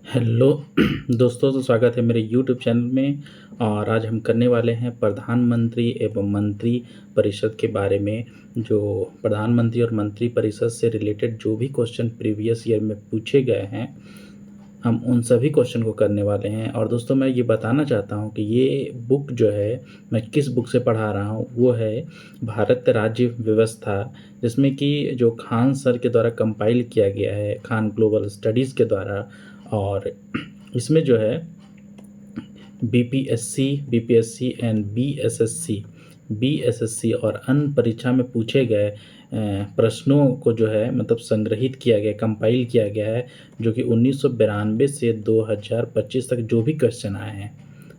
Hello दोस्तों, तो स्वागत है मेरे यूट्यूब चैनल में। और आज हम करने वाले हैं प्रधानमंत्री एवं मंत्री परिषद के बारे में। जो प्रधानमंत्री और मंत्री परिषद से रिलेटेड जो भी क्वेश्चन प्रीवियस ईयर में पूछे गए हैं, हम उन सभी क्वेश्चन को करने वाले हैं। और दोस्तों, मैं ये बताना चाहता हूँ कि ये बुक जो है, मैं किस बुक से पढ़ा रहा हूँ, वो है भारत राज्य व्यवस्था, जिसमें कि जो खान सर के द्वारा कंपाइल किया गया है, खान ग्लोबल स्टडीज़ के द्वारा। और इसमें जो है बीपीएससी एंड बीएसएससी और अन्य परीक्षा में पूछे गए प्रश्नों को जो है मतलब संग्रहित किया गया, कंपाइल किया गया है, जो कि 1992 से 2025 तक जो भी क्वेश्चन आए हैं,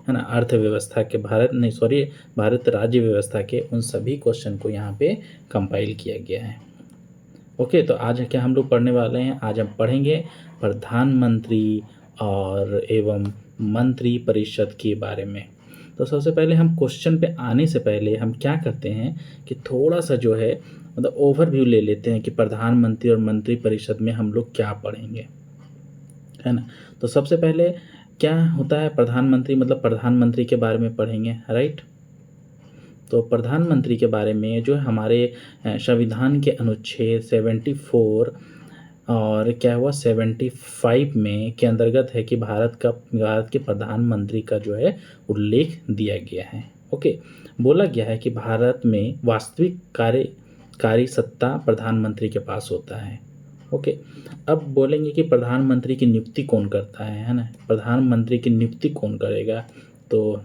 है ना, अर्थव्यवस्था के भारत राज्य व्यवस्था के, उन सभी क्वेश्चन को यहाँ पे कंपाइल किया गया है। ओके, तो आज क्या हम लोग पढ़ने वाले हैं? आज हम पढ़ेंगे प्रधानमंत्री और एवं मंत्री परिषद के बारे में। तो सबसे पहले हम क्वेश्चन पे आने से पहले हम क्या करते हैं कि थोड़ा सा जो है मतलब ओवरव्यू ले लेते हैं कि प्रधानमंत्री और मंत्री परिषद में हम लोग क्या पढ़ेंगे, है ना। तो सबसे पहले क्या होता है प्रधानमंत्री, मतलब प्रधानमंत्री के बारे में पढ़ेंगे, राइट। तो प्रधानमंत्री के बारे में जो हमारे संविधान के अनुच्छेद 74 और क्या हुआ 75 में के अंतर्गत है कि भारत के प्रधानमंत्री का जो है उल्लेख दिया गया है। ओके, बोला गया है कि भारत में वास्तविक कार्यकारी सत्ता प्रधानमंत्री के पास होता है। ओके, अब बोलेंगे कि प्रधानमंत्री की नियुक्ति कौन करता है ना। प्रधानमंत्री की नियुक्ति कौन करेगा? तो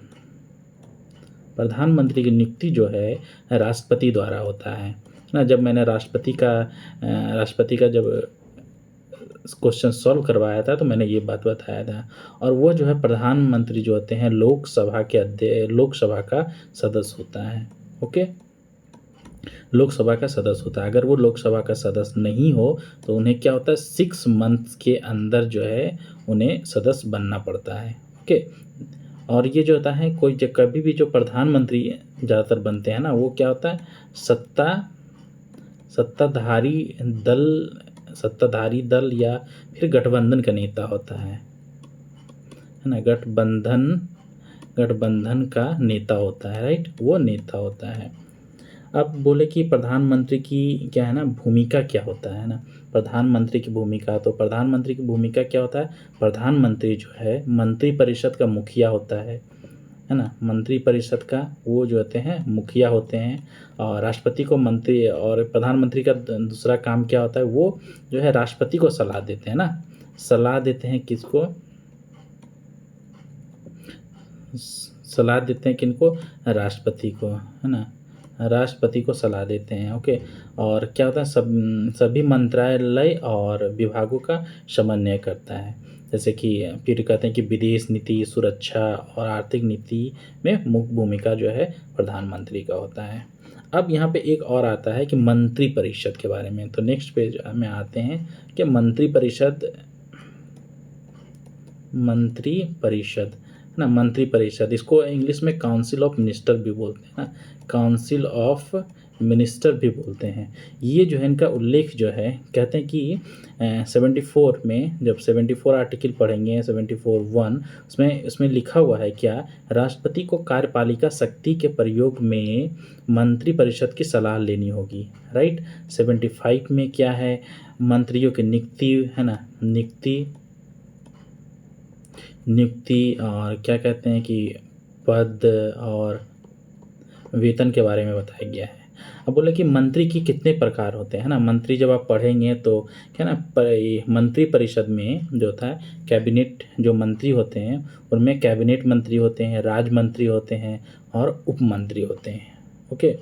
प्रधानमंत्री की नियुक्ति जो है राष्ट्रपति द्वारा होता है ना। जब मैंने राष्ट्रपति का जब क्वेश्चन सॉल्व करवाया था तो मैंने ये बात बताया था। और वो जो है प्रधानमंत्री जो होते हैं लोकसभा का सदस्य होता है। ओके, लोकसभा का सदस्य होता है। अगर वो लोकसभा का सदस्य नहीं हो तो उन्हें क्या होता है, 6 मंथ्स के अंदर जो है उन्हें सदस्य बनना पड़ता है। ओके, और ये जो होता है कभी भी जो प्रधानमंत्री ज़्यादातर बनते हैं ना, वो क्या होता है, सत्ताधारी दल या फिर गठबंधन का नेता होता है ना। गठबंधन का नेता होता है, राइट, वो नेता होता है। अब बोले कि प्रधानमंत्री की क्या है ना भूमिका क्या होता है ना। प्रधानमंत्री की भूमिका क्या होता है? प्रधानमंत्री जो है मंत्री परिषद का मुखिया होता है ना। मंत्री परिषद का वो जो होते हैं मुखिया होते हैं। और राष्ट्रपति को मंत्री, और प्रधानमंत्री का दूसरा काम क्या होता है, वो जो है राष्ट्रपति को सलाह देते हैं ना। सलाह देते हैं किसको? सलाह देते हैं किनको? राष्ट्रपति को, है ना। राष्ट्रपति को सलाह देते हैं। ओके, और क्या होता है, सभी मंत्रालय और विभागों का समन्वय करता है। जैसे कि फिर कहते हैं कि विदेश नीति, सुरक्षा और आर्थिक नीति में मुख्य भूमिका जो है प्रधानमंत्री का होता है। अब यहाँ पे एक और आता है कि मंत्री परिषद के बारे में। तो नेक्स्ट पेज में आते हैं कि मंत्री परिषद ना। मंत्री परिषद, इसको इंग्लिश में काउंसिल ऑफ मिनिस्टर भी बोलते हैं ना। काउंसिल ऑफ मिनिस्टर भी बोलते हैं। ये जो है इनका उल्लेख जो है, कहते हैं कि 74 में, जब 74 आर्टिकल पढ़ेंगे 74(1), उसमें लिखा हुआ है क्या, राष्ट्रपति को कार्यपालिका शक्ति के प्रयोग में मंत्री परिषद की सलाह लेनी होगी, राइट। 75 में क्या है, मंत्रियों की नियुक्ति, है ना, नियुक्ति और क्या कहते हैं कि पद और वेतन के बारे में बताया गया है। अब बोले कि मंत्री की कितने प्रकार होते हैं ना। मंत्री जब आप पढ़ेंगे तो क्या ना, मंत्री परिषद में जो होता है कैबिनेट, जो मंत्री होते हैं उनमें कैबिनेट मंत्री होते हैं, राज्य मंत्री होते हैं और उप मंत्री होते हैं। ओके,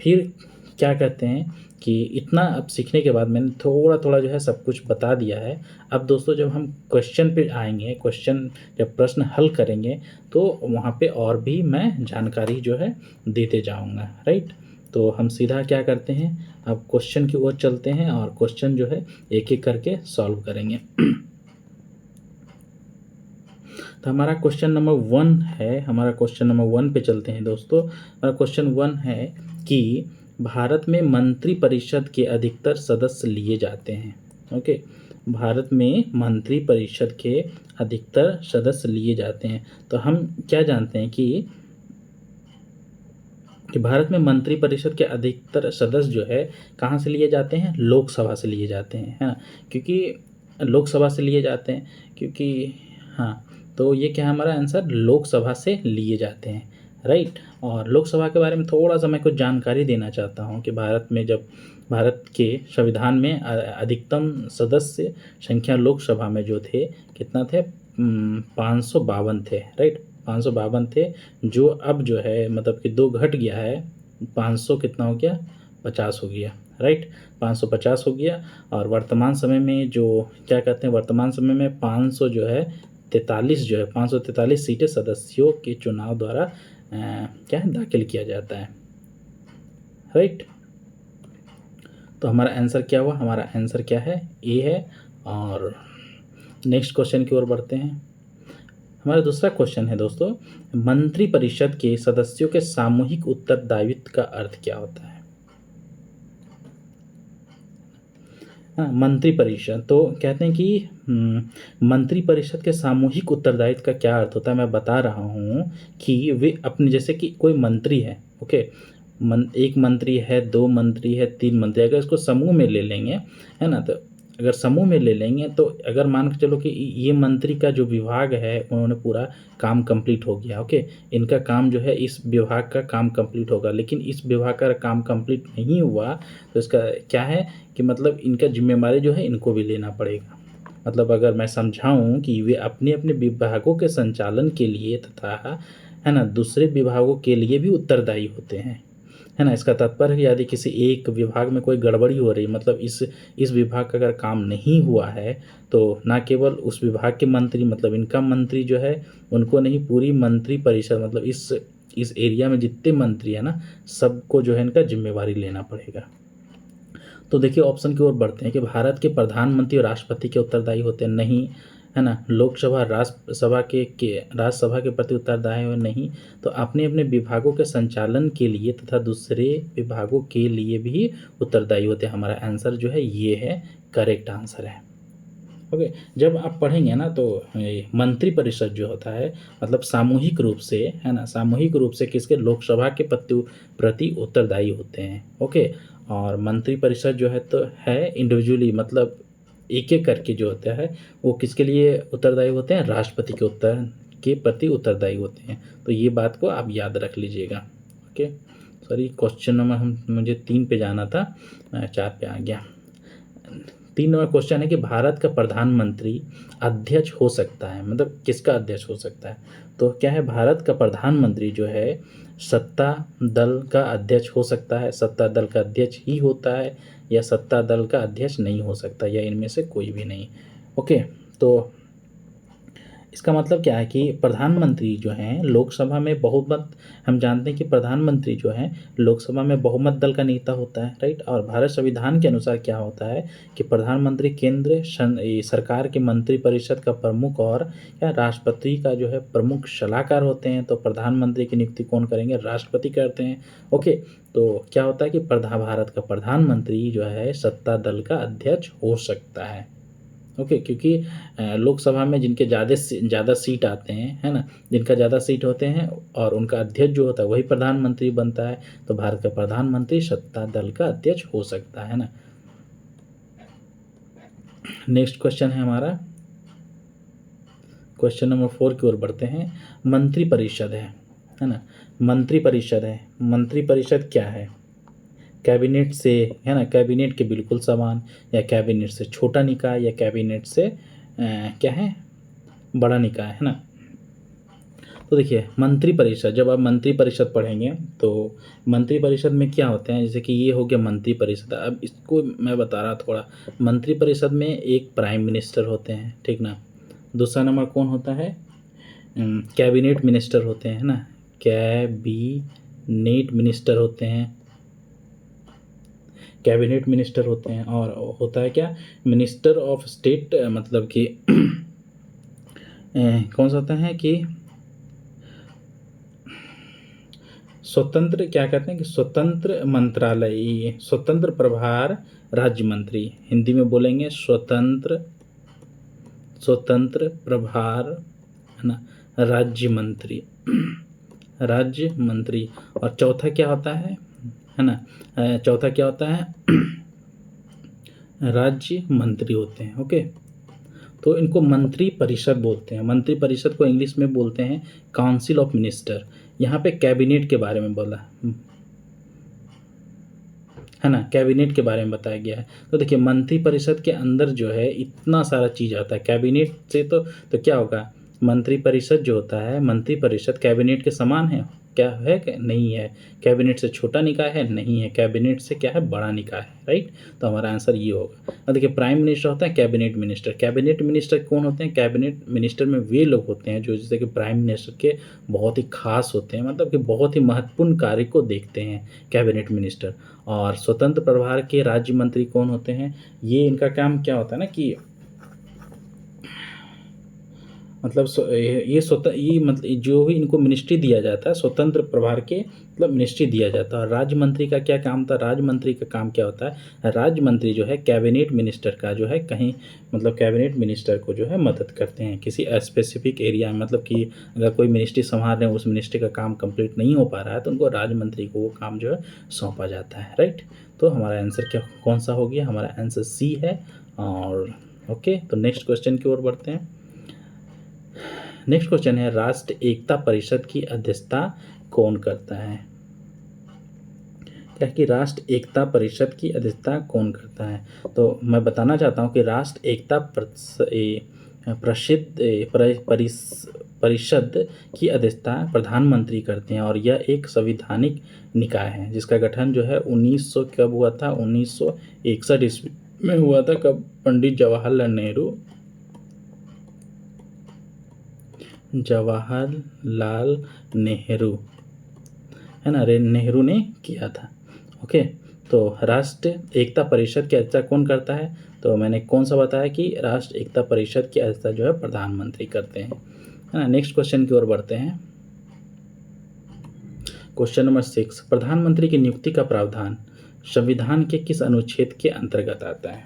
फिर क्या कहते हैं कि इतना अब सीखने के बाद मैंने थोड़ा थोड़ा जो है सब कुछ बता दिया है। अब दोस्तों, जब हम क्वेश्चन पे आएंगे, जब प्रश्न हल करेंगे तो वहाँ पे और भी मैं जानकारी जो है देते जाऊँगा, राइट। तो हम सीधा क्या करते हैं, अब क्वेश्चन की ओर चलते हैं और क्वेश्चन जो है एक एक करके सॉल्व करेंगे। तो हमारा क्वेश्चन नंबर 1 है, हमारा क्वेश्चन नंबर 1 पे चलते हैं दोस्तों। हमारा क्वेश्चन 1 है कि भारत में मंत्री परिषद के अधिकतर सदस्य लिए जाते हैं। ओके, भारत में मंत्री परिषद के अधिकतर सदस्य लिए जाते हैं। तो हम क्या जानते हैं कि भारत में मंत्री परिषद के अधिकतर सदस्य जो है कहाँ से लिए जाते हैं, लोकसभा से लिए जाते हैं, है ना। क्योंकि लोकसभा से लिए जाते हैं क्योंकि हाँ, तो ये क्या है हमारा आंसर, लोकसभा से लिए जाते हैं, राइट। और लोकसभा के बारे में थोड़ा सा मैं कुछ जानकारी देना चाहता हूँ कि भारत में जब भारत के संविधान में अधिकतम सदस्य संख्या लोकसभा में जो थे कितना थे, 552 थे, राइट। 552 थे, जो अब जो है मतलब कि 2 घट गया है, 500 कितना हो गया, 50 हो गया, राइट। 550 हो गया। और वर्तमान समय में जो क्या कहते हैं, वर्तमान समय में 500 जो है 43 जो है 543 सीटें सदस्यों के चुनाव द्वारा क्या है दाखिल किया जाता है, राइट। तो हमारा आंसर क्या हुआ, हमारा आंसर क्या है, ए है। और नेक्स्ट क्वेश्चन की ओर बढ़ते हैं। हमारा दूसरा क्वेश्चन है दोस्तों, मंत्री परिषद के सदस्यों के सामूहिक उत्तरदायित्व का अर्थ क्या होता है। हाँ, मंत्री परिषद, तो कहते हैं कि मंत्री परिषद के सामूहिक उत्तरदायित्व का क्या अर्थ होता है। मैं बता रहा हूँ कि वे अपने, जैसे कि कोई मंत्री है, ओके, एक मंत्री है, 2 मंत्री है, 3 मंत्री, अगर इसको समूह में ले लेंगे, है ना, तो अगर समूह में ले लेंगे तो अगर मान के चलो कि ये मंत्री का जो विभाग है उन्होंने पूरा काम कंप्लीट हो गया, ओके, इनका काम जो है, इस विभाग का काम कंप्लीट होगा, लेकिन इस विभाग का काम कंप्लीट नहीं हुआ तो इसका क्या है कि मतलब इनका जिम्मेवारी जो है इनको भी लेना पड़ेगा। मतलब अगर मैं समझाऊं कि वे अपने अपने विभागों के संचालन के लिए तथा, है ना, दूसरे विभागों के लिए भी उत्तरदायी होते हैं, है ना। इसका तात्पर्य है यदि किसी एक विभाग में कोई गड़बड़ी हो रही, मतलब इस विभाग का अगर काम नहीं हुआ है तो ना केवल उस विभाग के मंत्री, मतलब इनका मंत्री जो है उनको नहीं, पूरी मंत्री परिषद, मतलब इस एरिया में जितने मंत्री है ना, सबको जो है इनका जिम्मेवारी लेना पड़ेगा। तो देखिए ऑप्शन की ओर बढ़ते हैं कि भारत के प्रधानमंत्री और राष्ट्रपति के उत्तरदायी होते हैं, नहीं, है ना। लोकसभा राज्यसभा राज्यसभा के प्रति उत्तरदायी है, नहीं। तो अपने अपने विभागों के संचालन के लिए तथा दूसरे विभागों के लिए भी उत्तरदायी होते हैं। हमारा आंसर जो है ये है, करेक्ट आंसर है, ओके। जब आप पढ़ेंगे ना तो मंत्री परिषद जो होता है मतलब सामूहिक रूप से, है ना, सामूहिक रूप से किसके, लोकसभा के प्रति उत्तरदायी होते हैं, ओके। और मंत्री परिषद जो है तो है इंडिविजुअली, मतलब एक एक करके जो होता है वो किसके लिए उत्तरदायी होते हैं, राष्ट्रपति के प्रति उत्तरदायी होते हैं। तो ये बात को आप याद रख लीजिएगा, ओके। सॉरी, क्वेश्चन नंबर मुझे 3 पे जाना था, 4 पे आ गया। 3 नंबर क्वेश्चन है कि भारत का प्रधानमंत्री अध्यक्ष हो सकता है, मतलब किसका अध्यक्ष हो सकता है। तो क्या है, भारत का प्रधानमंत्री जो है सत्ता दल का अध्यक्ष हो सकता है, सत्ता दल का अध्यक्ष ही होता है, या सत्ता दल का अध्यक्ष नहीं हो सकता, या इनमें से कोई भी नहीं, ओके। तो इसका मतलब क्या है कि प्रधानमंत्री जो हैं लोकसभा में बहुमत, हम जानते हैं कि प्रधानमंत्री जो हैं लोकसभा में बहुमत दल का नेता होता है, राइट। और भारत संविधान के अनुसार क्या होता है कि प्रधानमंत्री केंद्र सरकार के मंत्री परिषद का प्रमुख और या राष्ट्रपति का जो है प्रमुख सलाहकार होते हैं। तो प्रधानमंत्री की नियुक्ति कौन करेंगे, राष्ट्रपति करते हैं, ओके। तो क्या होता है कि भारत का प्रधानमंत्री जो है सत्ता दल का अध्यक्ष हो सकता है, ओके। क्योंकि लोकसभा में जिनके ज़्यादा सीट आते हैं, है ना, जिनका ज़्यादा सीट होते हैं और उनका अध्यक्ष जो होता है वही प्रधानमंत्री बनता है। तो भारत का प्रधानमंत्री सत्ता दल का अध्यक्ष हो सकता है ना। नेक्स्ट क्वेश्चन है हमारा, क्वेश्चन नंबर 4 की ओर बढ़ते हैं। मंत्री परिषद है ना, मंत्री परिषद है, मंत्री परिषद क्या है, कैबिनेट से, है ना, कैबिनेट के बिल्कुल समान, या कैबिनेट से छोटा निकाय, या कैबिनेट से क्या है, बड़ा निकाय, है ना। तो देखिए मंत्री परिषद, जब आप मंत्री परिषद पढ़ेंगे तो मंत्री परिषद में क्या होते हैं, जैसे कि ये हो गया मंत्री परिषद। अब इसको मैं बता रहा थोड़ा, मंत्री परिषद में एक प्राइम मिनिस्टर होते हैं, ठीक ना। दूसरा नंबर कौन होता है, कैबिनेट मिनिस्टर होते हैं, है ना, कैबिनेट मिनिस्टर होते हैं, कैबिनेट मिनिस्टर होते हैं। और होता है क्या, मिनिस्टर ऑफ स्टेट, मतलब कि कौन सा होता है कि स्वतंत्र, क्या कहते हैं कि स्वतंत्र मंत्रालय, स्वतंत्र प्रभार राज्य मंत्री, हिंदी में बोलेंगे स्वतंत्र स्वतंत्र प्रभार, है ना, राज्य मंत्री, राज्य मंत्री। और चौथा क्या होता है ना, चौथा क्या होता है, राज्य मंत्री होते हैं। ओके, तो इनको मंत्री परिषद बोलते हैं। मंत्री परिषद को इंग्लिश में बोलते हैं काउंसिल ऑफ मिनिस्टर। यहाँ पे कैबिनेट के बारे में बोला है ना, कैबिनेट के बारे में बताया गया है। तो देखिए मंत्री परिषद के अंदर जो है इतना सारा चीज़ आता है कैबिनेट से। तो क्या होगा, मंत्री परिषद जो होता है, मंत्री परिषद कैबिनेट के समान है क्या, है क्या? नहीं है। कैबिनेट से छोटा निकाय है, नहीं है। कैबिनेट से क्या है, बड़ा निकाय है। राइट, तो हमारा आंसर ये होगा। अब देखिए प्राइम मिनिस्टर होता है कैबिनेट मिनिस्टर। कैबिनेट मिनिस्टर कौन होते हैं, कैबिनेट मिनिस्टर में वे लोग होते हैं जो जैसे कि प्राइम मिनिस्टर के बहुत ही खास होते हैं, मतलब कि बहुत ही महत्वपूर्ण कार्य को देखते हैं कैबिनेट मिनिस्टर। और स्वतंत्र प्रभार के राज्य मंत्री कौन होते हैं, ये इनका काम क्या होता है ना कि मतलब ये मतलब जो भी इनको मिनिस्ट्री दिया जाता है, स्वतंत्र प्रभार के मतलब मिनिस्ट्री दिया जाता है। और राज्य मंत्री का क्या काम था, राज्य मंत्री का काम क्या होता है, राज्य मंत्री जो है कैबिनेट मिनिस्टर का जो है कहीं मतलब कैबिनेट मिनिस्टर को जो है मदद करते हैं किसी स्पेसिफिक एरिया में। मतलब कि अगर कोई मिनिस्ट्री संभाल रहे हैं, उस मिनिस्ट्री का काम कंप्लीट नहीं हो पा रहा है, तो उनको राज्य मंत्री को वो काम जो है सौंपा जाता है। राइट, तो हमारा आंसर क्या कौन सा हो गया, हमारा आंसर सी है। और ओके, तो नेक्स्ट क्वेश्चन की ओर बढ़ते हैं। नेक्स्ट क्वेश्चन है, राष्ट्र एकता परिषद की अध्यक्षता कौन करता है। क्या कि राष्ट्र एकता परिषद की अध्यक्षता कौन करता है। तो मैं बताना चाहता हूँ कि राष्ट्र एकता परिषद की अध्यक्षता प्रधानमंत्री करते हैं। और यह एक संवैधानिक निकाय है जिसका गठन जो है 1900 कब हुआ था, 1961 ईस्वी में हुआ था। कब, पंडित जवाहरलाल नेहरू, है ना, नेहरू ने किया था। ओके, तो राष्ट्र एकता परिषद की अध्यक्षता कौन करता है, तो मैंने कौन सा बताया कि राष्ट्र एकता परिषद की अध्यक्षता जो है प्रधानमंत्री करते हैं, है ना। नेक्स्ट क्वेश्चन की ओर बढ़ते हैं। क्वेश्चन नंबर 6, प्रधानमंत्री की नियुक्ति का प्रावधान संविधान के किस अनुच्छेद के अंतर्गत आता है।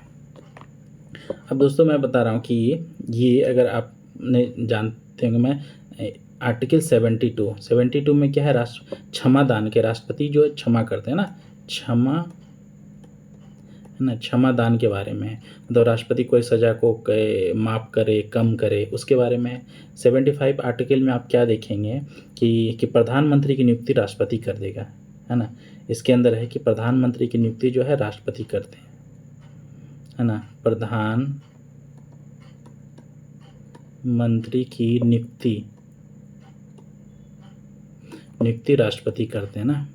अब दोस्तों मैं बता रहा हूँ कि ये अगर आपने जानते होंगे, मैं आर्टिकल 72 में क्या है, राष्ट्र क्षमा दान के, राष्ट्रपति जो है क्षमा करते हैं ना, क्षमा है ना, क्षमा दान के बारे में है। मतलब राष्ट्रपति कोई सज़ा को माफ़ करे, कम करे, उसके बारे में 75 आर्टिकल में आप क्या देखेंगे कि प्रधानमंत्री की नियुक्ति राष्ट्रपति कर देगा, है ना। इसके अंदर है कि प्रधानमंत्री की नियुक्ति जो है राष्ट्रपति करते हैं, है ना। प्रधानमंत्री की नियुक्ति राष्ट्रपति करते हैं ना,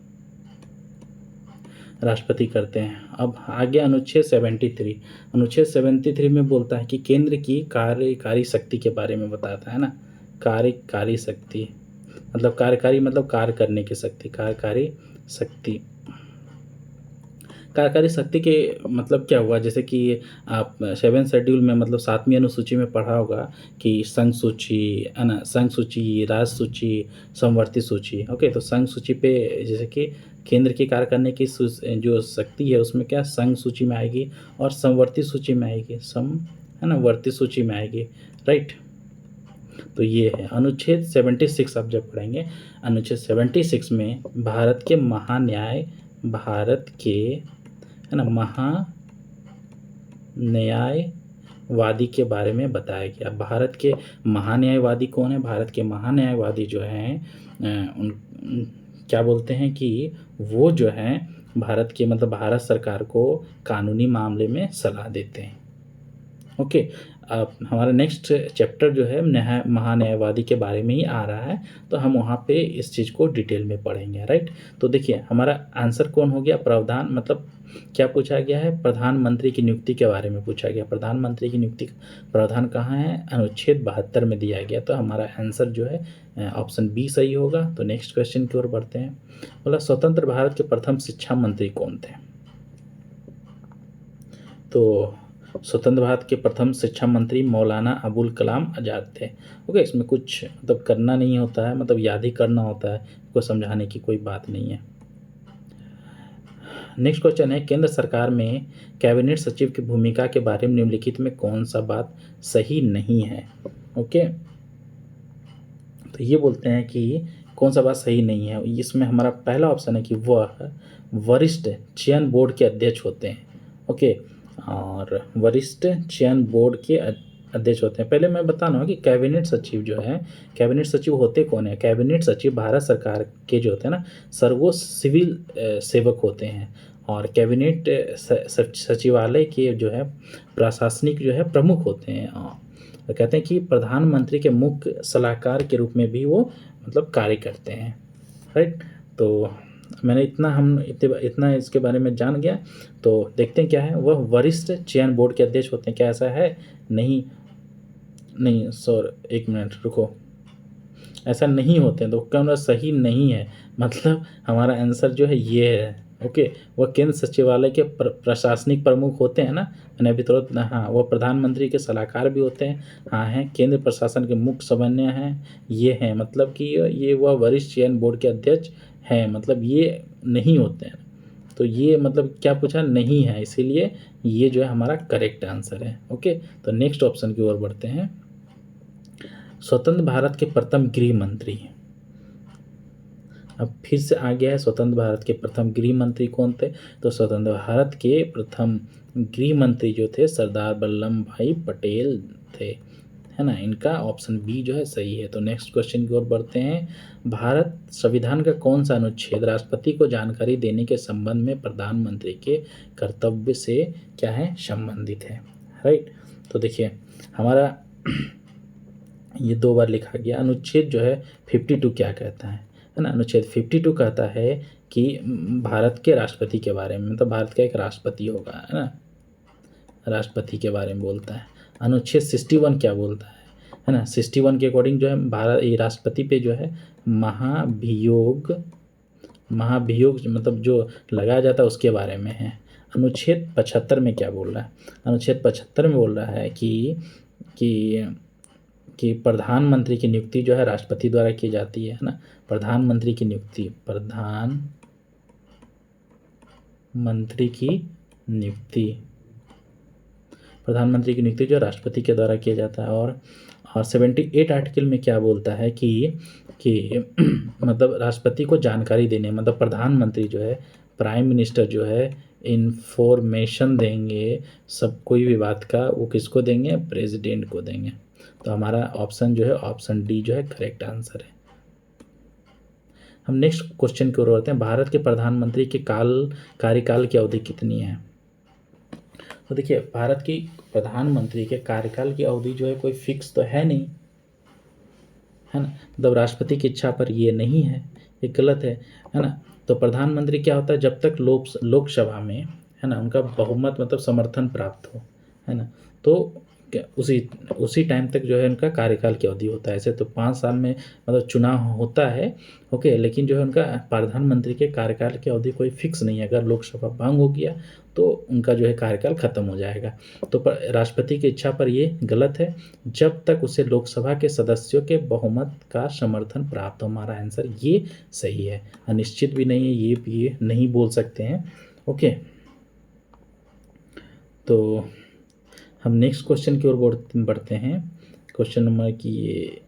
राष्ट्रपति करते हैं। अब आगे अनुच्छेद 73 में बोलता है कि केंद्र की कार्यकारी शक्ति के बारे में बताता है ना। कार्यकारी शक्ति मतलब कार्यकारी मतलब कार्य करने की शक्ति, कार्यकारी शक्ति के मतलब क्या हुआ, जैसे कि आप 7 शेड्यूल में मतलब 7वीं अनुसूची में पढ़ा होगा कि संघ सूची, है ना, संघ सूची, राज सूची, समवर्ती सूची। ओके, तो संघ सूची पे जैसे कि केंद्र की कार्य करने की जो शक्ति है उसमें क्या संघ सूची में आएगी और समवर्ती सूची में आएगी, है ना, वर्ती सूची में आएगी। राइट, तो ये है अनुच्छेद 76। आप जब पढ़ेंगे अनुच्छेद 76 में भारत के है ना महान्यायवादी के बारे में बताया गया। भारत के महान्यायवादी कौन है, भारत के महान्यायवादी जो हैं उन क्या बोलते हैं कि वो जो हैं भारत के मतलब भारत सरकार को कानूनी मामले में सलाह देते हैं। ओके, अब हमारा नेक्स्ट चैप्टर जो है महान्यायवादी के बारे में ही आ रहा है, तो हम वहाँ पे इस चीज़ को डिटेल में पढ़ेंगे। राइट, तो देखिए हमारा आंसर कौन हो गया, प्रावधान मतलब क्या पूछा गया है, प्रधानमंत्री की नियुक्ति के बारे में पूछा गया। प्रधानमंत्री की नियुक्ति का प्रावधान कहाँ है, अनुच्छेद 72 में दिया गया। तो हमारा आंसर जो है ऑप्शन बी सही होगा। तो नेक्स्ट क्वेश्चन की ओर बढ़ते हैं। बोला स्वतंत्र भारत के प्रथम शिक्षा मंत्री कौन थे। तो स्वतंत्र भारत के प्रथम शिक्षा मंत्री मौलाना अबुल कलाम आज़ाद थे। ओके, इसमें कुछ मतलब करना नहीं होता है, मतलब याद ही करना होता है, कोई समझाने की कोई बात नहीं है। नेक्स्ट क्वेश्चन है, केंद्र सरकार में कैबिनेट सचिव की भूमिका के बारे में निम्नलिखित में कौन सा बात सही नहीं है? ओके, तो ये बोलते हैं कि कौन सा बात सही नहीं है। इसमें हमारा पहला ऑप्शन है कि वह वरिष्ठ चयन बोर्ड के अध्यक्ष होते हैं। ओके, और वरिष्ठ चयन बोर्ड के अध्यक्ष होते हैं। पहले मैं बता रहा हूँ कि कैबिनेट सचिव जो है, कैबिनेट सचिव होते कौन है? कैबिनेट सचिव भारत सरकार के जो होते हैं ना, सर्वोच्च सिविल सेवक होते हैं। और कैबिनेट सचिवालय के जो है प्रशासनिक जो है प्रमुख होते हैं। और कहते हैं कि प्रधानमंत्री के मुख्य सलाहकार के रूप में भी वो मतलब कार्य करते हैं। राइट, तो मैंने इतना इसके बारे में जान गया। तो देखते हैं क्या है, वह वरिष्ठ चयन बोर्ड के अध्यक्ष होते हैं। क्या ऐसा है? नहीं, नहीं सर, एक मिनट रुको, ऐसा नहीं होते हैं। तो क्या सही नहीं है, मतलब हमारा आंसर जो है ये है। ओके, वह केंद्र सचिवालय के प्रशासनिक प्रमुख होते हैं ना, मैंने अभी तो हाँ, वह प्रधानमंत्री के सलाहकार भी होते हैं। हाँ हैं, केंद्र प्रशासन के मुख्य समन्वय हैं, ये हैं, मतलब कि ये वह वरिष्ठ चयन बोर्ड के अध्यक्ष हैं, मतलब ये नहीं होते हैं। तो ये मतलब क्या पूछा? नहीं है, इसीलिए ये जो है हमारा करेक्ट आंसर है। ओके, तो नेक्स्ट ऑप्शन की ओर बढ़ते हैं। स्वतंत्र भारत के प्रथम गृह मंत्री, अब फिर से आ गया है, स्वतंत्र भारत के प्रथम गृह मंत्री कौन थे? तो स्वतंत्र भारत के प्रथम गृह मंत्री जो थे सरदार वल्लभ भाई पटेल थे, है ना। इनका ऑप्शन बी जो है सही है। तो नेक्स्ट क्वेश्चन की ओर बढ़ते हैं। भारत संविधान का कौन सा अनुच्छेद राष्ट्रपति को जानकारी देने के संबंध में प्रधानमंत्री के कर्तव्य से क्या है? संबंधित है। राइट, तो देखिए हमारा ये दो बार लिखा गया। अनुच्छेद जो है 52 क्या कहता है ना? अनुच्छेद 52 कहता है कि भारत के राष्ट्रपति के बारे में, मतलब भारत का एक राष्ट्रपति होगा, है ना, राष्ट्रपति के बारे में बोलता है। अनुच्छेद 61 क्या बोलता है ना? 61 के अकॉर्डिंग जो है भारत ये राष्ट्रपति पे जो है महाभियोग मतलब जो लगाया जाता है उसके बारे में है। अनुच्छेद 75 में क्या बोल रहा है? अनुच्छेद 75 में बोल रहा है कि प्रधानमंत्री की नियुक्ति जो है राष्ट्रपति द्वारा की जाती है ना। प्रधानमंत्री की नियुक्ति जो राष्ट्रपति के द्वारा किया जाता है। और 78 आर्टिकल में क्या बोलता है कि मतलब राष्ट्रपति को जानकारी देने, मतलब प्रधानमंत्री जो है, प्राइम मिनिस्टर जो है इंफॉर्मेशन देंगे सब कोई भी बात का, वो किसको देंगे? प्रेसिडेंट को देंगे। तो हमारा ऑप्शन जो है ऑप्शन डी जो है करेक्ट आंसर है। हम नेक्स्ट क्वेश्चन की ओर बढ़ते हैं। भारत के प्रधानमंत्री के कार्यकाल की अवधि कितनी है? तो देखिए भारत की प्रधानमंत्री के कार्यकाल की अवधि जो है कोई फिक्स तो है नहीं, है ना, मतलब राष्ट्रपति की इच्छा पर ये नहीं है, ये गलत है ना। तो प्रधानमंत्री क्या होता है? जब तक लोकसभा में, है ना, उनका बहुमत मतलब समर्थन प्राप्त हो, है ना, तो उसी टाइम तक जो है उनका कार्यकाल की अवधि होता है। ऐसे तो 5 साल में मतलब चुनाव होता है, ओके, लेकिन जो है उनका प्रधानमंत्री के कार्यकाल की अवधि कोई फिक्स नहीं है। अगर लोकसभा भंग हो गया तो उनका जो है कार्यकाल खत्म हो जाएगा। तो राष्ट्रपति की इच्छा पर ये गलत है, जब तक उसे लोकसभा के सदस्यों के बहुमत का समर्थन प्राप्त हो। हमारा आंसर ये सही है। अनिश्चित भी नहीं है, ये भी नहीं बोल सकते हैं। ओके, तो हम नेक्स्ट क्वेश्चन की ओर बढ़ते हैं। क्वेश्चन नंबर की ये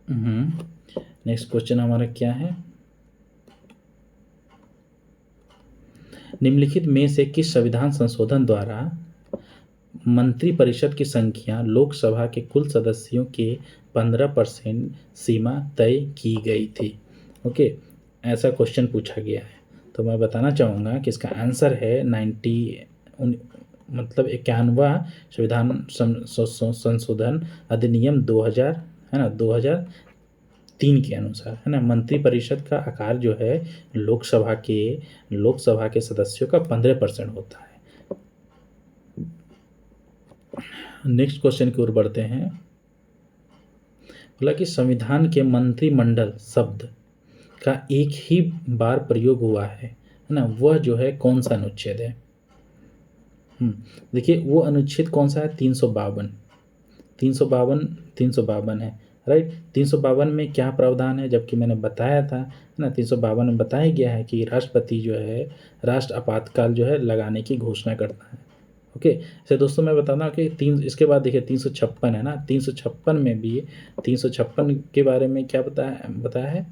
नेक्स्ट क्वेश्चन हमारा क्या है? निम्नलिखित में से किस संविधान संशोधन द्वारा मंत्रिपरिषद की संख्या लोकसभा के कुल सदस्यों के 15% सीमा तय की गई थी? ओके, ऐसा क्वेश्चन पूछा गया है। तो मैं बताना चाहूँगा कि इसका आंसर है 91वां संविधान संशोधन अधिनियम 2000, है ना, 2003 के अनुसार, है ना, मंत्रिपरिषद का आकार जो है लोकसभा के सदस्यों का 15% होता है। नेक्स्ट क्वेश्चन की ओर बढ़ते हैं। बोला कि संविधान के मंत्रिमंडल शब्द का एक ही बार प्रयोग हुआ है ना, वह जो है कौन सा अनुच्छेद है? देखिए वो अनुच्छेद कौन सा है? 352 है। राइट। 352 में क्या प्रावधान है, जबकि मैंने बताया था ना, 352 में बताया गया है कि राष्ट्रपति जो है राष्ट्र आपातकाल जो है लगाने की घोषणा करता है। ओके, तो दोस्तों मैं बताता हूँ कि इसके बाद देखिए 356 है ना, 356 में भी 356 के बारे में क्या बताया बताया है,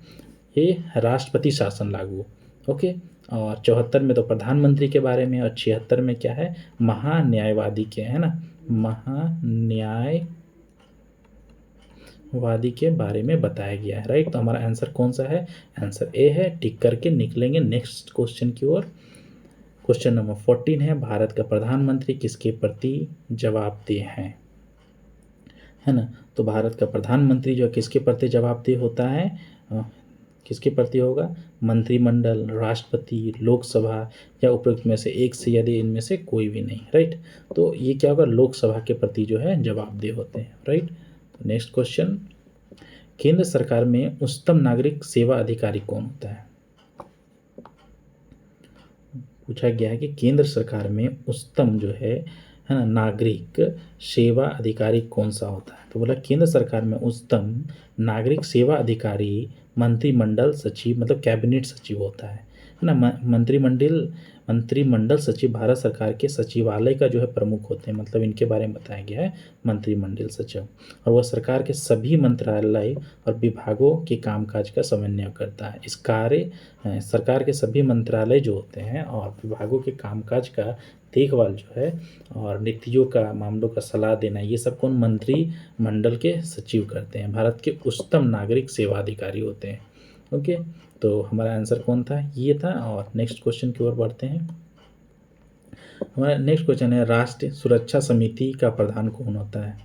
ये राष्ट्रपति शासन लागू। ओके, और 74 में तो प्रधानमंत्री के बारे में, और 76 में क्या है, महान्यायवादी के, है ना, महान्यायवादी के बारे में बताया गया है। राइट, तो हमारा आंसर कौन सा है, आंसर ए है। टिक करके निकलेंगे नेक्स्ट क्वेश्चन की ओर। क्वेश्चन नंबर 14 है, भारत का प्रधानमंत्री किसके प्रति जवाबदेह है ना। तो भारत का प्रधानमंत्री जो किसके प्रति जवाबदेह होता है, किसके प्रति होगा, मंत्रिमंडल, राष्ट्रपति, लोकसभा या उपयुक्त में से एक से, यदि इनमें से कोई भी नहीं। राइट, तो ये क्या होगा, लोकसभा के प्रति जो है जवाबदेह होते हैं। राइट, तो नेक्स्ट क्वेश्चन, केंद्र सरकार में उच्चतम नागरिक सेवा अधिकारी कौन होता है। पूछा गया है कि केंद्र सरकार में उच्चतम जो है ना, नागरिक सेवा अधिकारी कौन सा होता है। तो बोला केंद्र सरकार में उच्चतम नागरिक सेवा अधिकारी मंत्रिमंडल सचिव, मतलब कैबिनेट सचिव होता है ना। मंत्रिमंडल सचिव भारत सरकार के सचिवालय का जो है प्रमुख होते हैं, मतलब इनके बारे में बताया गया है मंत्रिमंडल सचिव। और वह सरकार के सभी मंत्रालय और विभागों के कामकाज का समन्वय करता है। इस कार्य सरकार के सभी मंत्रालय जो होते हैं और विभागों के कामकाज का देखभाल जो है और नीतियों का, मामलों का सलाह देना, ये सब कौन, मंत्रिमंडल के सचिव करते हैं। भारत के उच्चतम नागरिक सेवा अधिकारी होते हैं। ओके, तो हमारा आंसर कौन था, ये था। और नेक्स्ट क्वेश्चन की ओर बढ़ते हैं। हमारा नेक्स्ट क्वेश्चन है, राष्ट्रीय सुरक्षा समिति का प्रधान कौन होता है।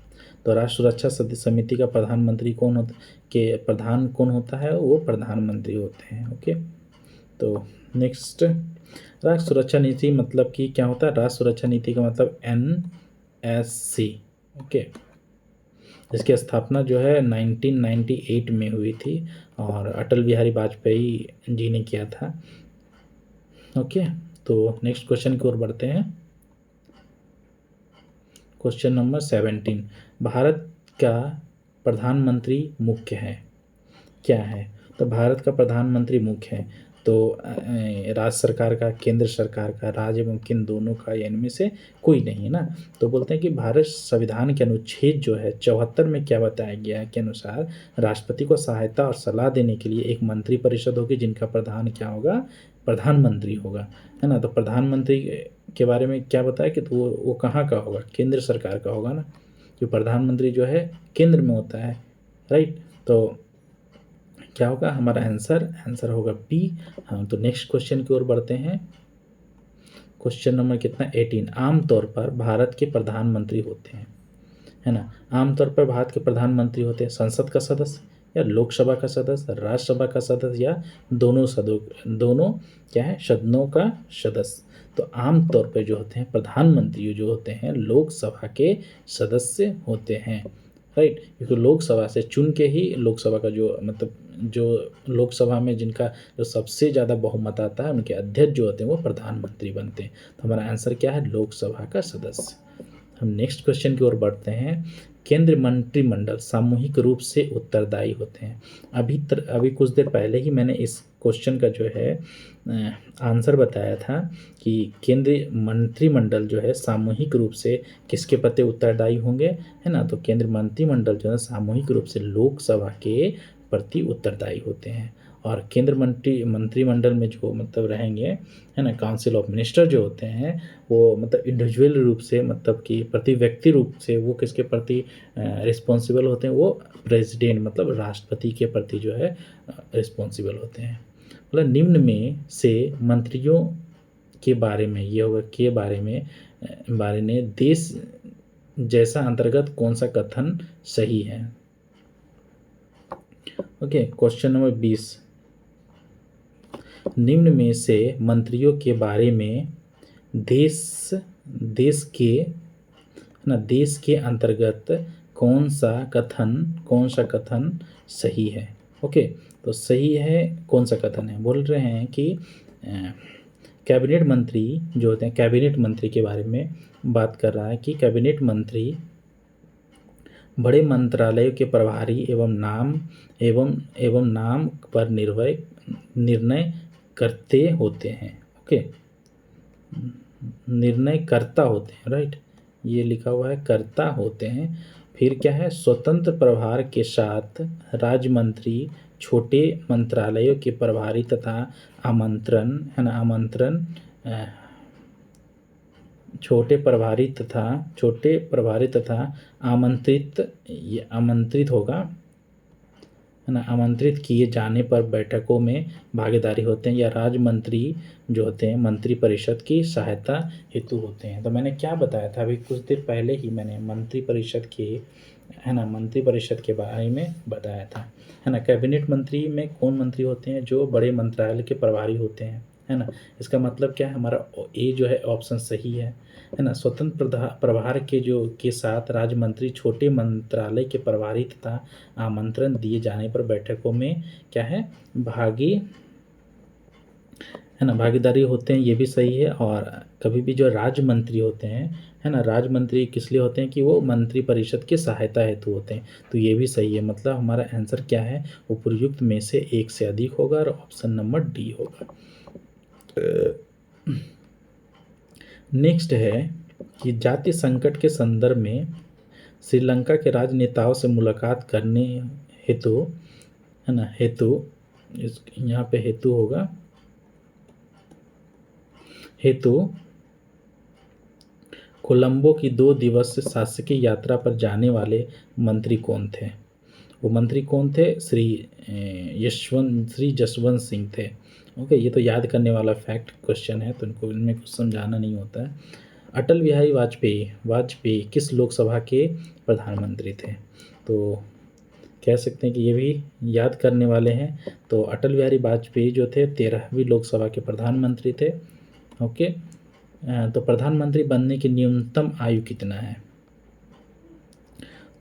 तो राष्ट्रीय सुरक्षा समिति का प्रधानमंत्री कौन होता के प्रधान कौन होता है, वो प्रधानमंत्री होते हैं। ओके, तो नेक्स्ट, राष्ट्र सुरक्षा नीति मतलब कि क्या होता है, राष्ट्र सुरक्षा नीति का मतलब NSC। ओके, इसकी स्थापना जो है 1998 में हुई थी और अटल बिहारी वाजपेयी जी ने किया था। ओके, तो नेक्स्ट क्वेश्चन की ओर बढ़ते हैं। क्वेश्चन नंबर 17, भारत का प्रधानमंत्री मुख्य है, क्या है। तो भारत का प्रधानमंत्री मुख्य है, तो राज्य सरकार का, केंद्र सरकार का, राज्य एवं केंद्र दोनों का, या इनमें से कोई नहीं है ना। तो बोलते हैं कि भारत संविधान के अनुच्छेद जो है 74 में क्या बताया गया है के अनुसार, राष्ट्रपति को सहायता और सलाह देने के लिए एक मंत्री परिषद होगी, जिनका प्रधान क्या होगा, प्रधानमंत्री होगा, है ना। तो प्रधानमंत्री के बारे में क्या बताया कि तो वो कहाँ का होगा, केंद्र सरकार का होगा ना, जो प्रधानमंत्री जो है केंद्र में होता है। राइट, तो क्या होगा हमारा आंसर होगा बी। हाँ, तो नेक्स्ट क्वेश्चन की ओर बढ़ते हैं। क्वेश्चन नंबर कितना, 18, आमतौर पर भारत के प्रधानमंत्री होते हैं, है ना। आमतौर पर भारत के प्रधानमंत्री होते हैं संसद का सदस्य, या लोकसभा का सदस्य, राज्यसभा का सदस्य, या दोनों क्या है, सदनों का सदस्य। तो आमतौर पर जो होते हैं प्रधानमंत्री जो होते हैं लोकसभा के सदस्य होते हैं। राइट, क्योंकि लोकसभा से चुन के ही, लोकसभा का जो मतलब जो लोकसभा में जिनका जो सबसे ज़्यादा बहुमत आता है, उनके अध्यक्ष जो होते हैं वो प्रधानमंत्री बनते हैं। तो हमारा आंसर क्या है, लोकसभा का सदस्य। हम नेक्स्ट क्वेश्चन की ओर बढ़ते हैं। केंद्रीय मंत्रिमंडल सामूहिक रूप से उत्तरदायी होते हैं। अभी कुछ देर पहले ही मैंने इस क्वेश्चन का जो है आंसर बताया था कि केंद्रीय मंत्रिमंडल जो है सामूहिक रूप से किसके प्रति उत्तरदायी होंगे, है ना। तो केंद्रीय मंत्रिमंडल जो है सामूहिक रूप से लोकसभा के प्रति उत्तरदायी होते हैं। और केंद्र मंत्रिमंडल में जो मतलब रहेंगे, है ना, काउंसिल ऑफ मिनिस्टर जो होते हैं, वो मतलब इंडिविजुअल रूप से, मतलब कि प्रति व्यक्ति रूप से वो किसके प्रति रिस्पॉन्सिबल होते हैं, वो प्रेसिडेंट मतलब राष्ट्रपति के प्रति जो है रिस्पॉन्सिबल होते हैं। मतलब निम्न में से मंत्रियों के बारे में ये होगा, के बारे में देश जैसा अंतर्गत कौन सा कथन सही है। ओके, क्वेश्चन नंबर 20, निम्न में से मंत्रियों के बारे में देश के अंतर्गत कौन सा कथन सही है। ओके, तो सही है, कौन सा कथन है, बोल रहे हैं कि कैबिनेट मंत्री जो होते हैं, कैबिनेट मंत्री के बारे में बात कर रहा है कि कैबिनेट मंत्री बड़े मंत्रालयों के प्रभारी एवं नाम पर निर्णय करते होते हैं। ओके, निर्णयकर्ता होते हैं, राइट, ये लिखा हुआ है कर्ता होते हैं। फिर क्या है, स्वतंत्र प्रभार के साथ राज्य मंत्री छोटे मंत्रालयों के प्रभारी तथा आमंत्रण है ना, छोटे प्रभारी तथा आमंत्रित, ये आमंत्रित होगा है ना, आमंत्रित किए जाने पर बैठकों में भागीदारी होते हैं, या राज्य मंत्री जो होते हैं मंत्री परिषद की सहायता हेतु होते हैं। तो मैंने क्या बताया था, अभी कुछ देर पहले ही मैंने मंत्री परिषद के है ना, मंत्री परिषद के बारे में बताया था, है ना। कैबिनेट मंत्री में कौन मंत्री होते हैं, जो बड़े मंत्रालय के प्रभारी होते हैं, है ना। इसका मतलब क्या है, हमारा ए जो है ऑप्शन सही है ना। स्वतंत्र प्रभार के साथ राज्य मंत्री छोटे मंत्रालय के प्रभारी तथा आमंत्रण दिए जाने पर बैठकों में क्या है, भागीदारी होते हैं, ये भी सही है। और कभी भी जो राज्य मंत्री होते हैं, है ना, राज्य मंत्री किस लिए होते हैं कि वो मंत्री परिषद की सहायता हेतु होते हैं, तो ये भी सही है। मतलब हमारा आंसर क्या है, उपर्युक्त में से एक से अधिक होगा और ऑप्शन नंबर डी होगा। नेक्स्ट है कि जातीय संकट के संदर्भ में श्रीलंका के राजनेताओं से मुलाकात करने हेतु, है ना, यहाँ पे हेतु होगा, कोलंबो की 2 दिवसीय शासकीय यात्रा पर जाने वाले मंत्री कौन थे। वो मंत्री कौन थे, श्री जसवंत सिंह थे। ओके, ये तो याद करने वाला फैक्ट क्वेश्चन है, तो इनको इनमें कुछ समझाना नहीं होता है। अटल बिहारी वाजपेयी किस लोकसभा के प्रधानमंत्री थे, तो कह सकते हैं कि ये भी याद करने वाले हैं। तो अटल बिहारी वाजपेयी जो थे 13वीं लोकसभा के प्रधानमंत्री थे। ओके, तो प्रधानमंत्री बनने की न्यूनतम आयु कितना है,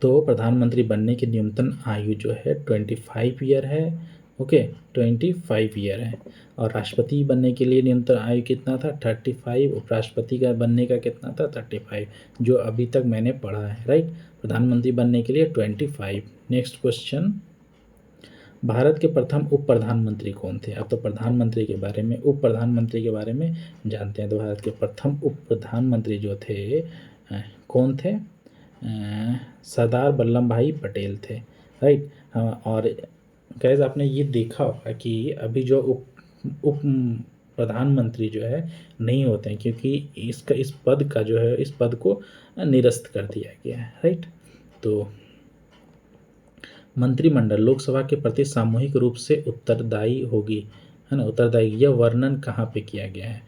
तो प्रधानमंत्री बनने की न्यूनतम आयु जो है 25 ईयर है। ओके, 25 ईयर है। और राष्ट्रपति बनने के लिए न्यूनतम आयु कितना था, 35। उपराष्ट्रपति का बनने का कितना था, 35, जो अभी तक मैंने पढ़ा है, राइट। प्रधानमंत्री बनने के लिए 25। नेक्स्ट क्वेश्चन, भारत के प्रथम उप प्रधानमंत्री कौन थे। अब तो प्रधानमंत्री के बारे में, उप प्रधानमंत्री के बारे में जानते हैं। तो भारत के प्रथम उप प्रधानमंत्री जो थे कौन थे, सरदार वल्लभ भाई पटेल थे, राइट। और गैस आपने ये देखा होगा कि अभी जो उप प्रधानमंत्री जो है नहीं होते हैं, क्योंकि इस पद का जो है, इस पद को निरस्त कर दिया गया है, राइट। तो मंत्रिमंडल लोकसभा के प्रति सामूहिक रूप से उत्तरदायी होगी, है ना, उत्तरदायी, यह वर्णन कहाँ पे किया गया है।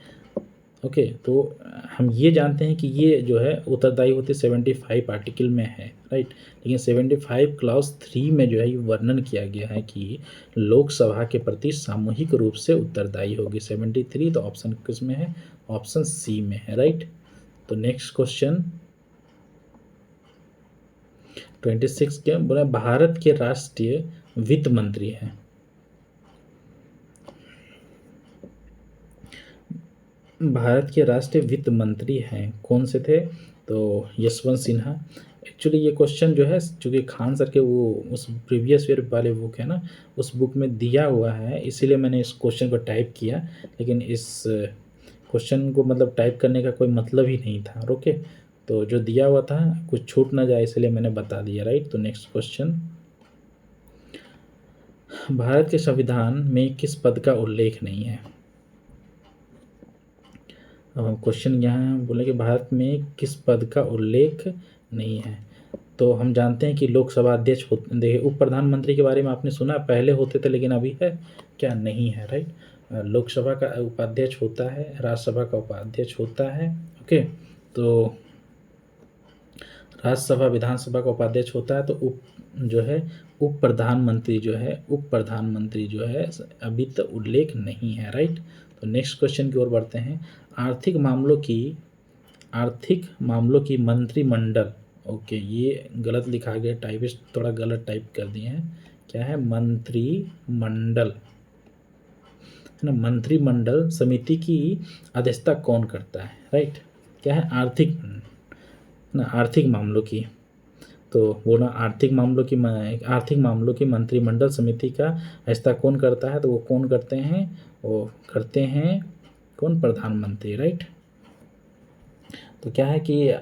ओके, तो हम ये जानते हैं कि ये जो है उत्तरदायी होते 75 आर्टिकल में है, राइट। लेकिन 75 क्लॉज 3 में जो है ये वर्णन किया गया है कि लोकसभा के प्रति सामूहिक रूप से उत्तरदायी होगी 73। तो ऑप्शन किस में है, ऑप्शन सी में है, राइट। तो नेक्स्ट क्वेश्चन 26 क्या बोला, भारत के राष्ट्रीय वित्त मंत्री हैं, भारत के राष्ट्रीय वित्त मंत्री हैं कौन से थे, तो यशवंत सिन्हा। एक्चुअली ये क्वेश्चन जो है, चूँकि खान सर के वो उस प्रीवियस ईयर वाले बुक है ना, उस बुक में दिया हुआ है, इसीलिए मैंने इस क्वेश्चन को टाइप किया। लेकिन इस क्वेश्चन को मतलब टाइप करने का कोई मतलब ही नहीं था, ओके। तो जो दिया हुआ था कुछ छूट ना जाए, इसलिए मैंने बता दिया, राइट। तो नेक्स्ट क्वेश्चन, भारत के संविधान में किस पद का उल्लेख नहीं है। अब हम क्वेश्चन यहाँ बोले कि भारत में किस पद का उल्लेख नहीं है, तो हम जानते हैं कि लोकसभा अध्यक्ष होते, देखिए उप प्रधानमंत्री के बारे में आपने सुना, पहले होते थे लेकिन अभी है क्या, नहीं है, राइट। लोकसभा का उपाध्यक्ष होता है, राज्यसभा का उपाध्यक्ष होता है, ओके। तो राज्यसभा विधानसभा का उपाध्यक्ष होता है, तो उप प्रधानमंत्री जो है अभी तक उल्लेख नहीं है, राइट। तो नेक्स्ट क्वेश्चन की ओर बढ़ते हैं, आर्थिक मामलों की मंत्रिमंडल, ओके, ये गलत लिखा गया, टाइपिस्ट थोड़ा गलत टाइप कर दिए हैं, क्या है, मंत्रिमंडल, है ना, मंत्रिमंडल समिति की अध्यक्षता कौन करता है, राइट। क्या है, आर्थिक मामलों की। तो वो ना आर्थिक मामलों की मंत्रिमंडल समिति का ऐसा कौन करता है, तो वो कौन करते हैं, वो करते हैं कौन, प्रधानमंत्री, राइट। तो क्या है कि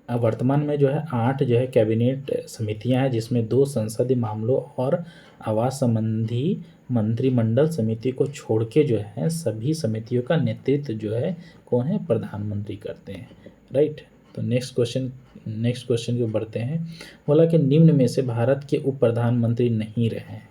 वर्तमान में जो है 8 जो है कैबिनेट समितियां हैं, जिसमें 2 संसदीय मामलों और आवास संबंधी मंत्रिमंडल समिति को छोड़ के जो है सभी समितियों का नेतृत्व जो है कौन है, प्रधानमंत्री करते हैं, राइट। तो नेक्स्ट क्वेश्चन की ओर बढ़ते हैं। बोला कि निम्न में से भारत के उप प्रधानमंत्री नहीं रहे हैं,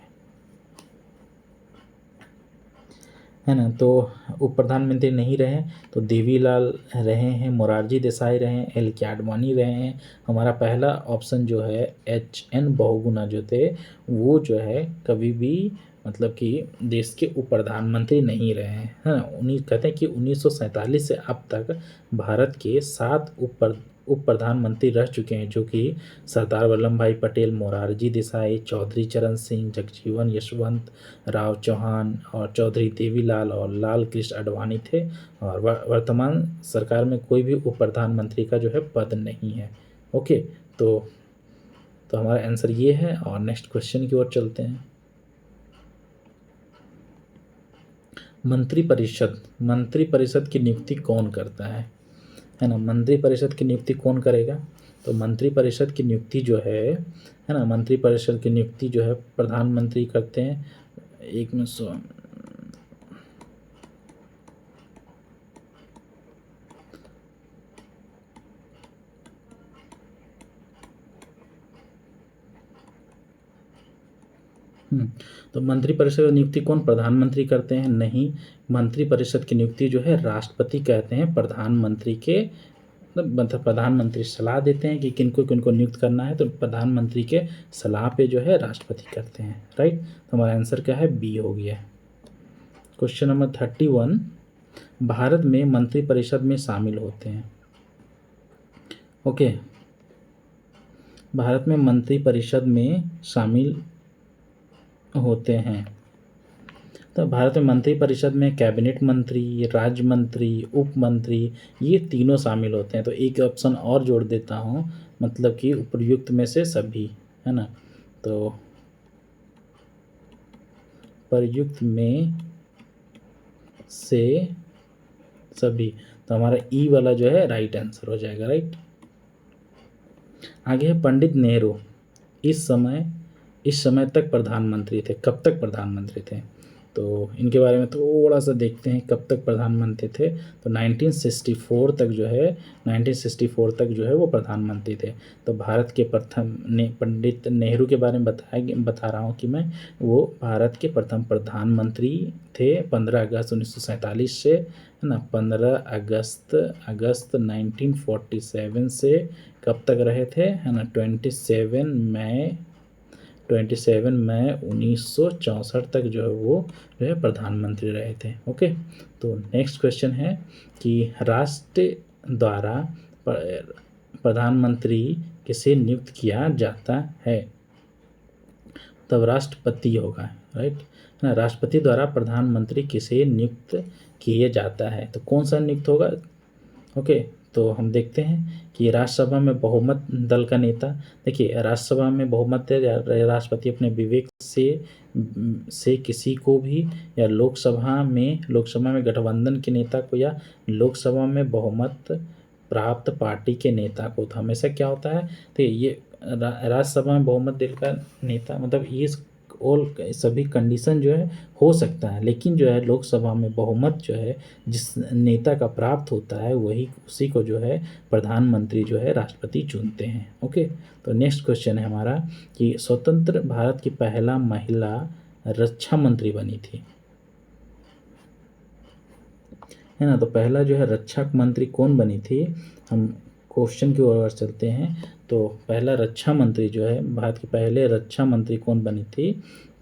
है ना। तो उप प्रधानमंत्री नहीं रहे, तो देवीलाल रहे हैं, मोरारजी देसाई रहे हैं, एल के आडवाणी रहे हैं। हमारा पहला ऑप्शन जो है HN बहुगुणा जो थे, वो जो है कभी भी मतलब कि देश के उप प्रधानमंत्री नहीं रहे हैं, है ना। कहते हैं कि 1947 से अब तक भारत के 7 उप प्रधानमंत्री रह चुके हैं, जो कि सरदार वल्लभ भाई पटेल, मोरारजी देसाई, चौधरी चरण सिंह, जगजीवन यशवंत राव चौहान और चौधरी देवीलाल और लाल कृष्ण आडवाणी थे। और वर्तमान सरकार में कोई भी उप प्रधानमंत्री का जो है पद नहीं है। ओके, तो हमारा आंसर ये है। और नेक्स्ट क्वेश्चन की ओर चलते हैं। मंत्रिपरिषद की नियुक्ति कौन करता है ना। मंत्रिपरिषद की नियुक्ति कौन करेगा, तो मंत्रिपरिषद की नियुक्ति जो है ना, मंत्रिपरिषद की नियुक्ति जो है प्रधानमंत्री करते हैं। एक मिनट तो मंत्रिपरिषद की नियुक्ति कौन, प्रधानमंत्री करते हैं, नहीं। मंत्रिपरिषद की नियुक्ति जो है राष्ट्रपति कहते हैं, प्रधानमंत्री के मतलब प्रधानमंत्री सलाह देते हैं कि किनको किनको नियुक्त करना है, तो प्रधानमंत्री के सलाह पे जो है राष्ट्रपति करते हैं, राइट। तो हमारा आंसर क्या है, बी हो गया। क्वेश्चन नंबर 31, भारत में मंत्रिपरिषद में शामिल होते हैं। ओके, भारत में मंत्रिपरिषद में शामिल होते हैं। तो भारत में मंत्रिपरिषद में कैबिनेट मंत्री, राज्य मंत्री, उप मंत्री, ये तीनों शामिल होते हैं। तो एक ऑप्शन और जोड़ देता हूँ, मतलब कि उपर्युक्त में से सभी, है ना। तो प्रयुक्त में से सभी, तो हमारा ई वाला जो है राइट आंसर हो जाएगा, राइट। आगे है पंडित नेहरू इस समय तक प्रधानमंत्री थे, कब तक प्रधानमंत्री थे, तो इनके बारे में थोड़ा सा देखते हैं कब तक प्रधानमंत्री थे। तो 1964 तक जो है वो प्रधानमंत्री थे। तो भारत के प्रथम पंडित नेहरू के बारे में बता रहा हूँ कि मैं, वो भारत के प्रथम प्रधानमंत्री थे 15 अगस्त 1947 से, है ना। 15 अगस्त 1947 से कब तक रहे थे, है ना, 27 मई 1964 तक जो है वो जो है प्रधानमंत्री रहे थे। ओके, तो नेक्स्ट क्वेश्चन है कि राष्ट्र द्वारा प्रधानमंत्री किसे नियुक्त किया जाता है, तब राष्ट्रपति होगा, राइट ना। राष्ट्रपति द्वारा प्रधानमंत्री किसे नियुक्त किए जाता है, तो कौन सा नियुक्त होगा। ओके, तो हम देखते हैं कि राज्यसभा में बहुमत दल का नेता, देखिए राज्यसभा में बहुमत है, राष्ट्रपति अपने विवेक से किसी को भी, या लोकसभा में गठबंधन के नेता को, या लोकसभा में बहुमत प्राप्त पार्टी के नेता को। तो हमेशा क्या होता है, तो ये राज्यसभा में बहुमत दल का नेता, मतलब ये ऑल सभी कंडीशन जो है हो सकता है, लेकिन जो है लोकसभा में बहुमत जो है जिस नेता का प्राप्त होता है, वही उसी को जो है प्रधानमंत्री जो है राष्ट्रपति चुनते हैं। ओके, तो नेक्स्ट क्वेश्चन है हमारा कि स्वतंत्र भारत की पहला महिला रक्षा मंत्री बनी थी, है ना। तो पहला जो है रक्षा मंत्री कौन बनी थी, हम क्वेश्चन की ओर चलते हैं। तो पहला रक्षा मंत्री जो है, भारत के पहले रक्षा मंत्री कौन बनी थी,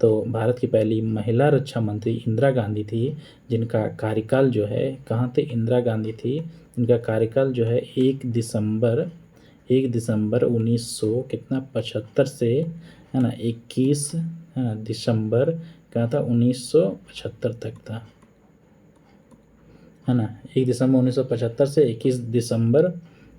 तो भारत की पहली महिला रक्षा मंत्री इंदिरा गांधी थी, जिनका कार्यकाल जो है, कहाँ थे इंदिरा गांधी थी, इनका कार्यकाल जो है 1 दिसंबर 1900 कितना 75 से, है ना, 21 दिसंबर कहाँ था 1975 तक था, है ना। 1 दिसंबर 1975 से 21 दिसंबर,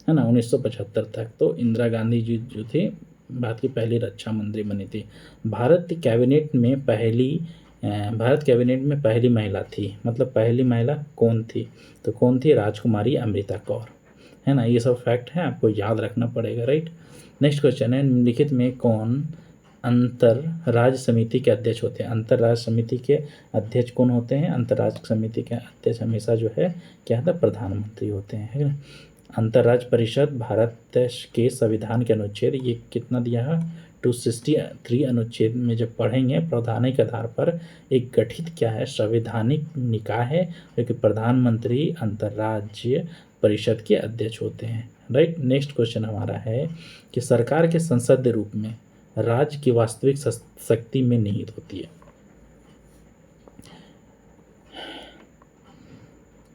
है ना, 1975 तक। तो इंदिरा गांधी जी जो थी भारत की पहली रक्षा मंत्री बनी थी। भारत कैबिनेट में पहली भारत कैबिनेट में पहली महिला थी, मतलब पहली महिला कौन थी? तो कौन थी? राजकुमारी अमृता कौर, है ना। ये सब फैक्ट है, आपको याद रखना पड़ेगा, राइट। नेक्स्ट क्वेश्चन है, निम्नलिखित में कौन अंतर राज्य समिति के अध्यक्ष होते हैं? अंतर राज्य समिति के अध्यक्ष कौन होते हैं? अंतर राज्य समिति के अध्यक्ष हमेशा जो है क्या होता है? प्रधानमंत्री होते हैं, है ना। अंतर्राज्य परिषद भारत देश के संविधान के अनुच्छेद, ये कितना दिया है? 263 अनुच्छेद में जब पढ़ेंगे, प्रावधानिक आधार पर एक गठित क्या है? संवैधानिक निकाय है, जो कि प्रधानमंत्री अंतर्राज्य परिषद के अध्यक्ष होते हैं, राइट। नेक्स्ट क्वेश्चन हमारा है कि सरकार के संसदीय रूप में राज्य की वास्तविक शक्ति में निहित होती है।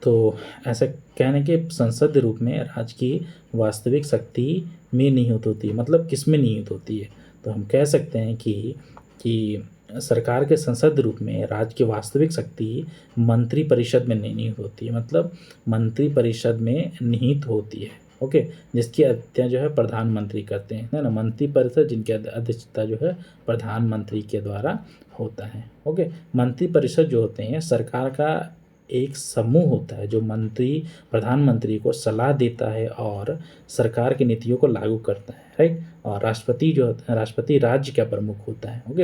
तो ऐसा कहने के संसदीय रूप में राज्य की वास्तविक शक्ति में निहित होती है, मतलब किस में निहित होती है? तो हम कह सकते हैं कि सरकार के संसदीय रूप में राज्य की वास्तविक शक्ति मंत्री परिषद में निहित होती है, मतलब मंत्री परिषद में निहित होती है, ओके। जिसकी अध्यक्षता जो है प्रधानमंत्री करते हैं, है ना। मंत्री परिषद जिनकी अध्यक्षता जो है प्रधानमंत्री के द्वारा होता है, ओके। मंत्री परिषद जो होते हैं सरकार का एक समूह होता है जो प्रधानमंत्री को सलाह देता है और सरकार की नीतियों को लागू करता है, राइट। और राष्ट्रपति जो होता है, राष्ट्रपति राज्य का प्रमुख होता है, ओके।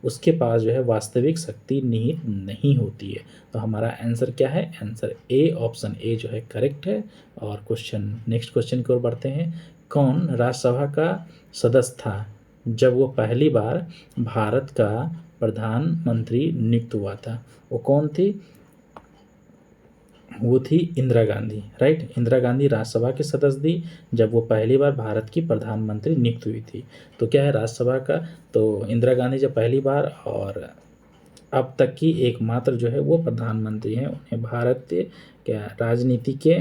उसके पास जो है वास्तविक शक्ति निहित नहीं होती है। तो हमारा आंसर क्या है? आंसर ए, ऑप्शन ए जो है करेक्ट है। और नेक्स्ट क्वेश्चन की ओर बढ़ते हैं। कौन राज्यसभा का सदस्य था जब वो पहली बार भारत का प्रधानमंत्री नियुक्त हुआ था? वो कौन थी? वो थी इंदिरा गांधी, राइट। इंदिरा गांधी राज्यसभा के सदस्य थी जब वो पहली बार भारत की प्रधानमंत्री नियुक्त हुई थी। तो क्या है राज्यसभा का? तो इंदिरा गांधी जब पहली बार और अब तक की एकमात्र जो है वो प्रधानमंत्री हैं। उन्हें भारत क्या राजनीति के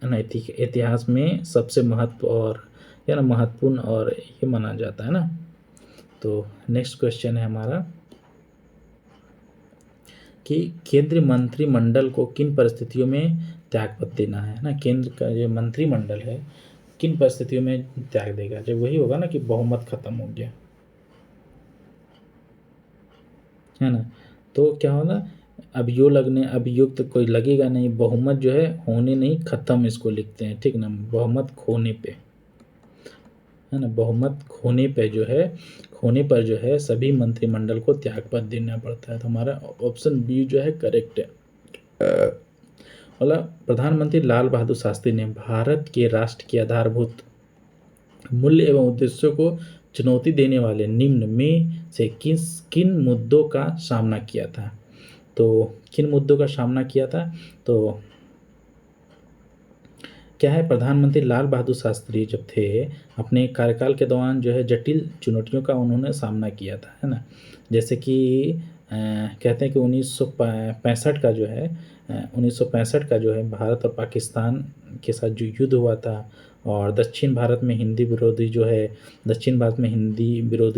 नैतिक इतिहास में सबसे महत्वपूर्ण और ये माना जाता है ना। तो नेक्स्ट क्वेश्चन है हमारा कि केंद्रीय मंत्रिमंडल को किन परिस्थितियों में त्यागपत्र देना है ना। केंद्र का जो मंत्रिमंडल है किन परिस्थितियों में त्याग देगा? जब वही होगा ना कि बहुमत खत्म हो गया, है ना। तो क्या होगा? अभियोग तो कोई लगेगा नहीं, बहुमत जो है होने नहीं खत्म इसको लिखते हैं, ठीक ना। बहुमत खोने पे, है ना। बहुमत खोने पर जो है सभी मंत्रिमंडल को त्यागपत्र देना पड़ता है। तो हमारा ऑप्शन बी जो है करेक्ट है। मतलब प्रधानमंत्री लाल बहादुर शास्त्री ने भारत के राष्ट्र के आधारभूत मूल्य एवं उद्देश्यों को चुनौती देने वाले निम्न में से किन मुद्दों का सामना किया था? तो किन मुद्दों का सामना किया था? तो क्या है, प्रधानमंत्री लाल बहादुर शास्त्री जब थे अपने कार्यकाल के दौरान जो है जटिल चुनौतियों का उन्होंने सामना किया था, है ना। जैसे कि कहते हैं कि 1965 का जो है 1965 का जो है भारत और पाकिस्तान के साथ जो युद्ध हुआ था, और दक्षिण भारत में हिंदी विरोधी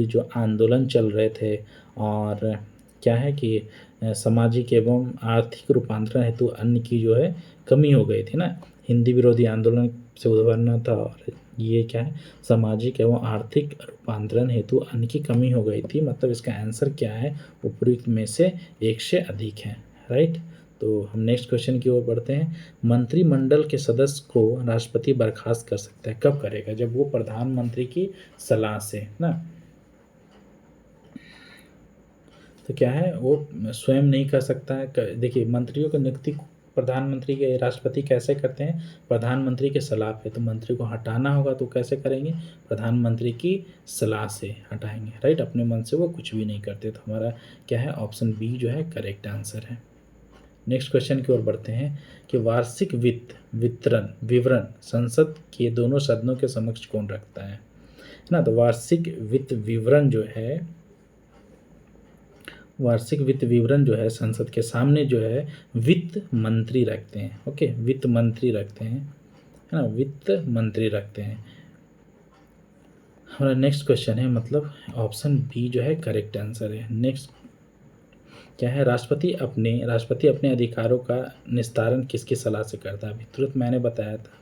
जो आंदोलन चल रहे थे, और क्या है कि सामाजिक एवं आर्थिक रूपांतरण हेतु अन्न की जो है कमी हो गई थी ना। हिंदी विरोधी आंदोलन से उभरना था, और ये क्या है, सामाजिक एवं आर्थिक रूपांतरण हेतु अन्न की कमी हो गई थी। मतलब इसका आंसर क्या है? उपयुक्त में से एक से अधिक है, राइट। तो हम नेक्स्ट क्वेश्चन की ओर बढ़ते हैं। मंत्रिमंडल के सदस्य को राष्ट्रपति बर्खास्त कर सकता है, कब करेगा? जब वो प्रधानमंत्री की सलाह से ना। तो क्या है, वो स्वयं नहीं कर सकता है। देखिए, मंत्रियों की नियुक्ति प्रधानमंत्री के राष्ट्रपति कैसे करते हैं? प्रधानमंत्री के सलाह पे। तो मंत्री को हटाना होगा तो कैसे करेंगे? प्रधानमंत्री की सलाह से हटाएंगे, राइट। अपने मन से वो कुछ भी नहीं करते। तो हमारा क्या है? ऑप्शन बी जो है करेक्ट आंसर है। नेक्स्ट क्वेश्चन की ओर बढ़ते हैं कि वार्षिक विवरण संसद के दोनों सदनों के समक्ष कौन रखता है ना। तो वार्षिक वित्त विवरण जो है संसद के सामने जो है वित्त मंत्री रखते हैं, ओके। वित्त मंत्री रखते हैं, है ना, वित्त मंत्री रखते हैं। हमारा नेक्स्ट क्वेश्चन है, मतलब ऑप्शन बी जो है करेक्ट आंसर है। नेक्स्ट क्या है? राष्ट्रपति अपने अधिकारों का निस्तारण किसकी सलाह से करता है? अभी तुरंत मैंने बताया था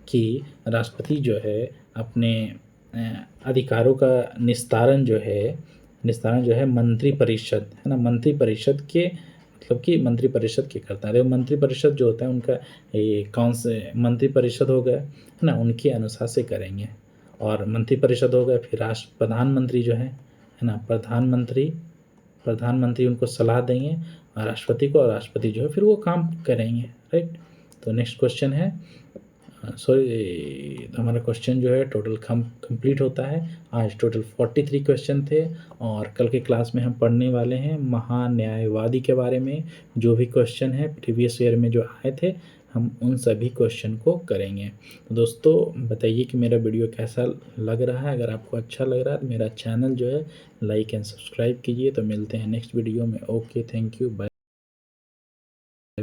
कि राष्ट्रपति जो है अपने अधिकारों का निस्तारण जो है मंत्रिपरिषद, है ना? मंत्रिपरिषद के मतलब कि मंत्रिपरिषद के करता है। देखो मंत्रिपरिषद जो होता है उनका ये कौन से मंत्रिपरिषद हो गया, है ना? उनके अनुसार से करेंगे। और मंत्रिपरिषद हो गया, फिर प्रधानमंत्री जो है ना? प्रधानमंत्री उनको सलाह देंगे राष्ट्रपति को, और राष्ट्रपति जो है फिर वो काम करेंगे, राइट? तो नेक्स्ट क्वेश्चन है, सॉरी हमारा क्वेश्चन जो है टोटल कंप्लीट होता है। आज टोटल 43 क्वेश्चन थे, और कल के क्लास में हम पढ़ने वाले हैं महान्यायवादी के बारे में। जो भी क्वेश्चन है प्रीवियस ईयर में जो आए थे, हम उन सभी क्वेश्चन को करेंगे। तो दोस्तों बताइए कि मेरा वीडियो कैसा लग रहा है। अगर आपको अच्छा लग रहा है तो मेरा चैनल जो है लाइक एंड सब्सक्राइब कीजिए। तो मिलते हैं नेक्स्ट वीडियो में। Okay, thank you, bye.